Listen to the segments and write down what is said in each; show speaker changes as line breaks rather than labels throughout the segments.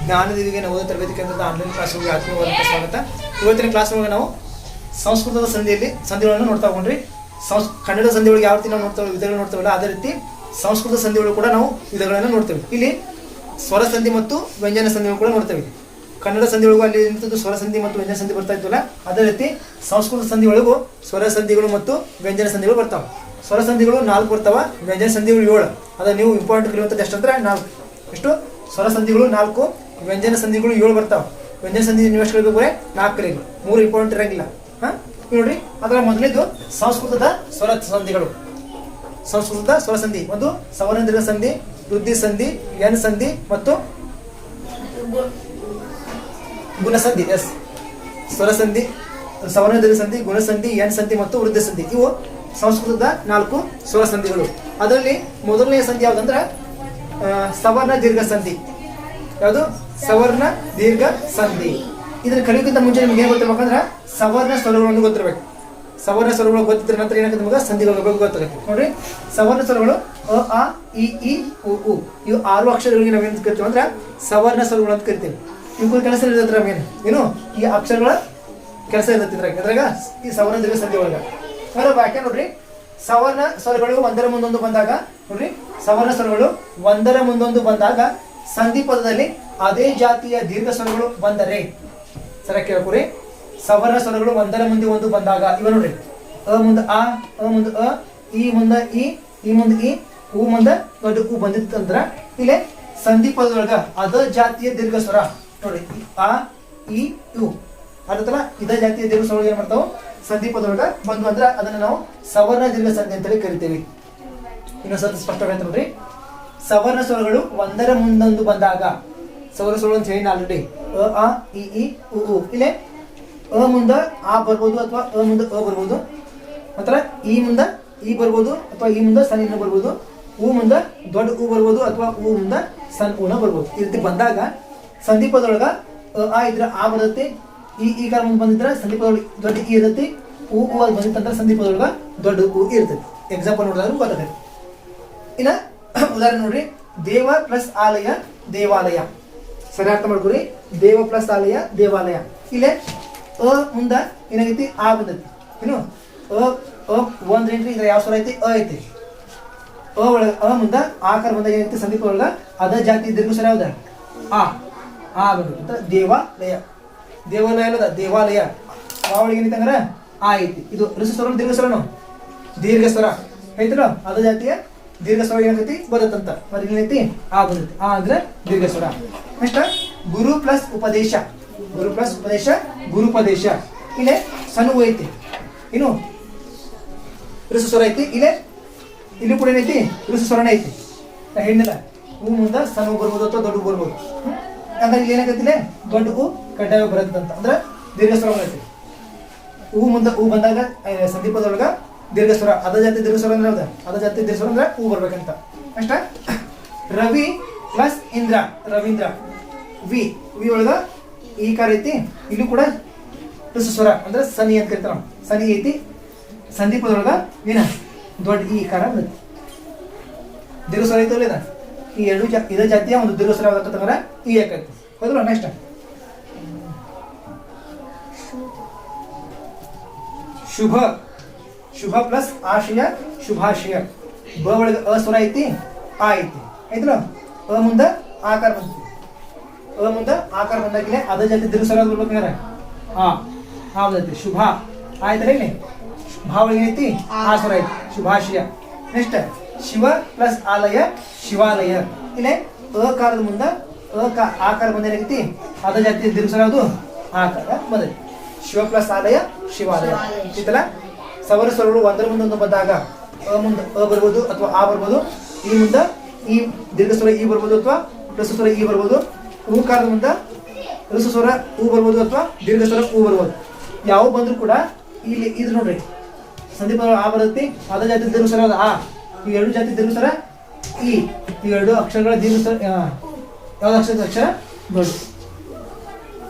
ಜ್ಞಾನದೀವಿಗೆ ನವೋದಯ ತರಬೇತಿ ಕೇಂದ್ರದ ಆನ್ಲೈನ್ ಕ್ಲಾಸ್ಗೆ ಆತ್ಮೀಯವಾದಂಥ ಸ್ವಾಗತ. ಇವತ್ತಿನ ಕ್ಲಾಸ್ನೊಳಗೆ ನಾವು ಸಂಸ್ಕೃತದ ಸಂಧಿಗಳನ್ನು ನೋಡ್ತಾ ಹೋಗ್ರಿ. ಕನ್ನಡ ಸಂಧಿಯೊಳಗೆ ಯಾವ ರೀತಿ ನಾವು ವಿಧಗಳು ನೋಡ್ತೇವಲ್ಲ ಅದೇ ರೀತಿ ಸಂಸ್ಕೃತ ಸಂಧಿಗಳು ಕೂಡ ನಾವು ವಿಧಗಳನ್ನು ನೋಡ್ತೇವೆ. ಇಲ್ಲಿ ಸ್ವರ ಸಂಧಿ ಮತ್ತು ವ್ಯಂಜನ ಸಂಧಿಗಳು ಕೂಡ ನೋಡ್ತೇವೆ. ಕನ್ನಡ ಸಂಧಿಯೊಳಗೂ ಅಲ್ಲಿ ನಿಂತದ್ದು ಸ್ವರ ಸಂಧಿ ಮತ್ತು ವ್ಯಂಜನ ಸಂಧಿ ಬರ್ತಾ ಇದ್ವಲ್ಲ, ಅದೇ ರೀತಿ ಸಂಸ್ಕೃತ ಸಂಧಿಯೊಳಗೂ ಸ್ವರ ಸಂಧಿಗಳು ಮತ್ತು ವ್ಯಂಜನ ಸಂಧಿಗಳು ಬರ್ತಾವೆ. ಸ್ವರ ಸಂಧಿಗಳು 4 ಬರ್ತಾವ, ವ್ಯಂಜನ ಸಂಧಿಗಳು 7. ಅದ ನೀವು ಇಂಪಾರ್ಟೆಂಟ್ ಕಲಿಯುವಂಥದ್ದು ಎಷ್ಟಂದ್ರೆ 4. ಎಷ್ಟು? ಸ್ವರ ಸಂಧಿಗಳು 4, ವ್ಯಂಜನ ಸಂಧಿಗಳು 7 ಬರ್ತಾವೆ. ವ್ಯಂಜನ ಸಂಧಿ ನೀವು ಎಷ್ಟು ಕಲಿಬೇಕು? 4 ಕಲಿಬೇಕು, 3 ಇಂಪಾರ್ಟೆಂಟ್ ಇರಂಗಿಲ್ಲ. ನೋಡ್ರಿ, ಅದರ ಮೊದಲಿದ್ದು ಸಂಸ್ಕೃತದ ಸ್ವರ ಸಂಧಿಗಳು. ಸಂಸ್ಕೃತದ ಸ್ವರ ಸಂಧಿ ಒಂದು ಸವರ್ಣ ದೀರ್ಘ ಸಂಧಿ, ವೃದ್ಧಿ ಸಂಧಿ, ಎನ್ ಸಂಧಿ ಮತ್ತು ಗುಣಸಂಧಿ. ಎಸ್, ಸ್ವರ ಸಂಧಿ, ಸವರ್ಣ ದೀರ್ಘ ಸಂಧಿ, ಗುಣಸಂಧಿ, ಎನ್ ಸಂಧಿ ಮತ್ತು ವೃದ್ಧಿ ಸಂಧಿ. ಇವು ಸಂಸ್ಕೃತದ 4 ಸ್ವರ ಸಂಧಿಗಳು. ಅದರಲ್ಲಿ ಮೊದಲನೆಯ ಸಂಧಿ ಯಾವ್ದಂದ್ರೆ ಸವರ್ಣ ದೀರ್ಘ ಸಂಧಿ. ಯಾವುದು? ಸವರ್ಣ ದೀರ್ಘ ಸಂಧಿ. ಇದನ್ನ ಕಲಿಯೋಕ್ಕಿಂತ ಮುಂಚೆ ನಿಮ್ಗೆ ಏನ್ ಗೊತ್ತಿರ್ಬೇಕಂದ್ರೆ ಸವರ್ಣ ಸ್ವರಗಳನ್ನು ಗೊತ್ತಿರ್ಬೇಕು. ಸವರ್ಣ ಸ್ವರಗಳು ಗೊತ್ತಿದ್ರ ನಂತರ ಏನಾಗುತ್ತೆ ನಿಮಗೆ ಸಂಧಿಗಳ ಬಗ್ಗೆ ಗೊತ್ತಾಗುತ್ತೆ. ನೋಡ್ರಿ, ಸವರ್ಣ ಸ್ವರಗಳು ಅ, ಆ, ಇ, ಈ, ಉ, ಉ. ಇವು 6 ಅಕ್ಷರಗಳಿಗೆ ನಾವೇನು ಕರಿತೀವಿ ಅಂದ್ರೆ ಸವರ್ಣ ಸ್ವರಗಳು ಅಂತ ಕರಿತೀವಿ. ಇವುಗಳ ಕೆಲಸ ಇರ್ತದ್ರ ಏನು? ಈ ಅಕ್ಷರಗಳ ಕೆಲಸ ಇರುತ್ತೆ ಇದ್ರಾಗ ಈ ಸವರ್ಣ ದೀರ್ಘ ಸಂಧಿ ಒಳಗ. ವ್ಯಾಖ್ಯಾನ ನೋಡ್ರಿ, ಸವರ್ಣ ಸ್ವರಗಳು ಒಂದರ ಮುಂದೊಂದು ಬಂದಾಗ, ನೋಡ್ರಿ, ಸವರ್ಣ ಸ್ವರಗಳು ಒಂದರ ಮುಂದೊಂದು ಬಂದಾಗ ಸಂಧಿ ಪದದಲ್ಲಿ ಅದೇ ಜಾತಿಯ ದೀರ್ಘ ಸ್ವರಗಳು ಬಂದರೆ, ಸರ ಕೇಳ್ಕೊರಿ, ಸವರ್ಣ ಸ್ವರಗಳು ಒಂದರ ಮುಂದೆ ಒಂದು ಬಂದಾಗ ಇವ ನೋಡ್ರಿ, ಅ ಮುಂದ ಆ, ಮುಂದ ಅ, ಈ ಮುಂದ ಈ ಮುಂದ ಈ, ಉ ಮುಂದ ದೊಡ್ಡ ಉ ಬಂದಿತ್ತಂದ್ರ ಇಲ್ಲೇ ಸಂಧಿ ಪದದೊಳಗ ಅದ ಜಾತಿಯ ದೀರ್ಘ ಸ್ವರ ನೋಡ್ರಿ, ಆ, ಈ, ಯು ಅದಲ್ಲ, ಇದ ಜಾತಿಯ ದೀರ್ಘ ಸ್ವರಗಳು ಏನ್ ಮಾಡ್ತಾವ ಸಂಧಿ ಪದದೊಳಗ ಬಂದು ಅಂದ್ರ ಅದನ್ನ ನಾವು ಸವರ್ಣ ದೀರ್ಘ ಸಂಧಿ ಅಂತೇಳಿ ಕರಿತೇವೆ. ಇನ್ನೊಂದ್ಸತಿ ಸ್ಪಷ್ಟವಾಗೈತೆ ನೋಡ್ರಿ, ಸವರ್ಣ ಸ್ವರಗಳು ಒಂದರ ಮುಂದೊಂದು ಬಂದಾಗ, ಸವರ್ಣ ಸ್ವರಗಳು ಅಂತ ಹೇಳಿ ಆಲ್ರೆಡಿ ಅ, ಆ, ಈ, ಉ, ಉ. ಇಲ್ಲೇ ಅ ಮುಂದ ಆ ಬರ್ಬೋದು ಅಥವಾ ಅ ಮುಂದ ಅ ಬರ್ಬೋದು, ಅಥವಾ ಈ ಮುಂದ ಈ ಬರ್ಬೋದು ಅಥವಾ ಈ ಮುಂದ ಸಣ್ಣ ಇನ್ನು ಬರ್ಬೋದು, ಉ ಮುಂದ ದೊಡ್ಡ ಉ ಬರ್ಬೋದು ಅಥವಾ ಉ ಮುಂದ ಸಣ್ಣ ಉನ ಬರ್ಬೋದು. ಈ ರೀತಿ ಬಂದಾಗ ಸಂಧಿ ಪದೊಳಗ ಆ ಇದ್ರ ಆ ಬರುತ್ತೆ, ಈ ಕಾರ ಮುಂದೆ ಬಂದಿದ್ರ ಸಂಧಿ ಪದೊಳಗೆ ದೊಡ್ಡ ಈ ಇರುತ್ತೆ, ಉ ಅಲ್ಲಿ ಬಂದಿತ್ತಂದ್ರೆ ಸಂಧಿ ಪದೊಳಗ ದೊಡ್ಡ ಉ ಇರ್ತದೆ. ಎಕ್ಸಾಂಪಲ್ ನೋಡಿದ್ರೆ ಗೊತ್ತಾಗುತ್ತೆ. ಇನ್ನ ಉದಾಹರಣೆ ನೋಡ್ರಿ, ದೇವ ಪ್ಲಸ್ ಆಲಯ ದೇವಾಲಯ. ಸರಿ ಅರ್ಥ ಮಾಡ್ಕೊರಿ, ದೇವ ಪ್ಲಸ್ ಆಲಯ ದೇವಾಲಯ. ಇಲ್ಲೇ ಅ ಮುಂದ ಏನಾಗೈತಿ ಆ ಬಂದೈತಿ. ಏನು ಅ ಒಂದ್ ಏನ್ರಿ, ಇದ್ರ ಯಾವ ಸ್ವರ ಐತಿ? ಅ ಐತಿ. ಅ ಒಳಗ ಅ ಮುಂದ ಆಕಾರ ಬಂದಾಗ ಏನೈತಿ ಸಂದೀಪ ಒಳಗ ಅದ ಜಾತಿ ದೀರ್ಘ ಸ್ವರ ಯಾವ್ದ? ಆ ಬಂದ ದೇವಾಲಯ. ದೇವಾಲಯ ಅಲ್ಲದ ದೇವಾಲಯ. ಆ ಒಳಗೆ ಏನೈತಿ ಹಂಗಾರ ಆ ಐತಿ. ಇದು ಋಷಿ ಸ್ವರ ದೀರ್ಘ ಸ್ವರನು ದೀರ್ಘ ಸ್ವರ ಐತಿಲ್ಲ, ಅದ ಜಾತಿಯ ದೀರ್ಘ ಸ್ವರ ಏನಾಗೈತಿ ಬದತ್ತಂತ. ಮತ್ತೆ ಏನೈತಿ ಆ ಬಂದೈತಿ. ಆ ಅಂದ್ರೆ ದೀರ್ಘ ಸ್ವರ. ನೆಕ್ಸ್ಟ್ ಗುರು ಪ್ಲಸ್ ಉಪದೇಶ. ಗುರು ಪ್ಲಸ್ ಉಪದೇಶ ಗುರುಪದೇಶ. ಇಲ್ಲೇ ಸಣ್ಣ ಐತಿ, ಇನ್ನು ಋಷಿ ಸ್ವರ ಐತಿ. ಇಲ್ಲಿ ಕೂಡ ಏನೈತಿ ಋಷಿ ಸ್ವರನೇ ಐತಿ. ಹೆಣ್ಣಿಲ್ಲ, ಹೂ ಮುಂದ ಸಣ್ಣ ಬರ್ಬೋದು ಅಥವಾ ದೊಡ್ಡ ಬರ್ಬೋದು. ಅಂದ್ರೆ ಇಲ್ಲಿ ಏನಾಗತ್ತಿಲ್ಲ ದೊಡ್ಡ ಹೂ ಕಡ್ಡಾಯ ಬರತ್ತಂತ ಅಂದ್ರೆ ದೀರ್ಘ ಸ್ವರ ಐತಿ. ಹೂ ಮುಂದ ಹೂ ಬಂದಾಗ ಸಂದೀಪದೊಳಗ ದೀರ್ಘ ಸ್ವರ, ಅದ ಜಾತಿ ದೀರ್ಘ ಸ್ವರ ಅಂದ್ರೆ ಹೌದಾ? ಅದ ಜಾತಿ ದೀರ್ಘ ಸ್ವರ ಅಂದ್ರೆ ಹೂ ಬರ್ಬೇಕಂತ. ಅಷ್ಟ ರವಿ ಪ್ಲಸ್ ಇಂದ್ರ ರವೀಂದ್ರ. ವಿ ಒಳಗ ಈ ಕಾರ ಐತಿ, ಇಲ್ಲಿ ಕೂಡ ಋಷಿ ಸ್ವರ ಅಂದ್ರೆ ಸನಿ ಅಂತ ಕರಿತಾರ. ಸನಿ ಐತಿ, ಸಂದೀಪದೊಳಗ ಏನ ದೊಡ್ಡ ಈ ಕಾರ ಬರುತ್ತೆ. ದೀರ್ಘ ಸ್ವರ ಐತಲ್ಲ ಇದ, ಈ ಎರಡು ಇದ ಜಾತಿಯ ಒಂದು ದೀರ್ಘ ಸ್ವರ ಯಾವ್ದಾಕಂದ್ರೆ ಈ ಯಾಕೈತಿ. ಹೌದಲ್ಲ? ನೆಕ್ಸ್ಟ್ ಶುಭ. ಶುಭ ಪ್ಲಸ್ ಆಶಯ ಶುಭಾಶಯ. ಬ ಒಳಗ ಅ ಸ್ವರ ಐತಿ, ಆ ಐತಿ. ಐತಲ್ಲ, ಅ ಮುಂದ ಆಕಾರ ಬಂತು. ಅ ಮುಂದ ಆಕಾರ ಬಂದಾಗಿಲ್ಲ ಅದ ಜಾತಿ ದೀರ್ಘ ಸ್ವರ ಬರ್ಬೇಕಂದ್ರೆ ಆ ಬಂದೈತಿ. ಶುಭ ಆಯ್ತಲ್ಲ, ಇಲ್ಲಿ ಭಾ ಒಳಗೆ ಏನೈತಿ ಆ ಸ್ವರ ಐತಿ, ಶುಭಾಶಯ. ನೆಕ್ಸ್ಟ್ ಶಿವ ಪ್ಲಸ್ ಆಲಯ ಶಿವಾಲಯ. ಇಲ್ಲೇ ಅಕಾರದ ಮುಂದ ಆಕಾರ ಬಂದ ಏನಾಗೈತಿ ಅದ ಜಾತಿ ದೀರ್ಘ ಸ್ವರ ಯಾವುದು? ಆಕಾರ ಬಂದೈತಿ. ಶಿವ ಪ್ಲಸ್ ಆಲಯ ಶಿವಾಲಯ. ಇತ್ತಲ್ಲ, ಸವರ್ಣ ಸ್ವರಗಳು ಒಂದರ ಮುಂದೊಂದು ಬಂದಾಗ ಅ ಮುಂದ ಅ ಬರ್ಬೋದು ಅಥವಾ ಆ ಬರ್ಬೋದು, ಈ ಮುಂದ ಈ ದೀರ್ಘ ಸ್ವರ ಈ ಬರ್ಬೋದು ಅಥವಾ ಋಷಿ ಸ್ವರ ಈ ಬರ್ಬೋದು, ಹೂಕಾರದ ಮುಂದ ಋಷಿ ಸ್ವರ ಹೂ ಬರ್ಬೋದು ಅಥವಾ ದೀರ್ಘ ಸ್ವರ ಹೂ ಬರ್ಬೋದು. ಯಾವ ಬಂದ್ರು ಕೂಡ ಇಲ್ಲಿ ಇದು ನೋಡ್ರಿ, ಸಂದೀಪ ಆ ಬರುತ್ತೆ, ಅದ ಜಾತಿ ದೀರ್ಘ ಸ್ವರ ಆ, ಈ ಎರಡು ಜಾತಿ ದೀರ್ಘ ಸ್ವರ ಈ ಎರಡು ಅಕ್ಷರಗಳ ದೀರ್ಘ ಸ್ವರ ಯಾವ್ದು ಅಕ್ಷರ ದೊಡ್ಡ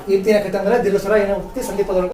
ಈ ರೀತಿ ಏನಾಗತ್ತೆ ಅಂದ್ರೆ ದೀರ್ಘ ಸ್ವರ ಏನಾಗುತ್ತೆ ಸಂದೀಪದೊಳಗೆ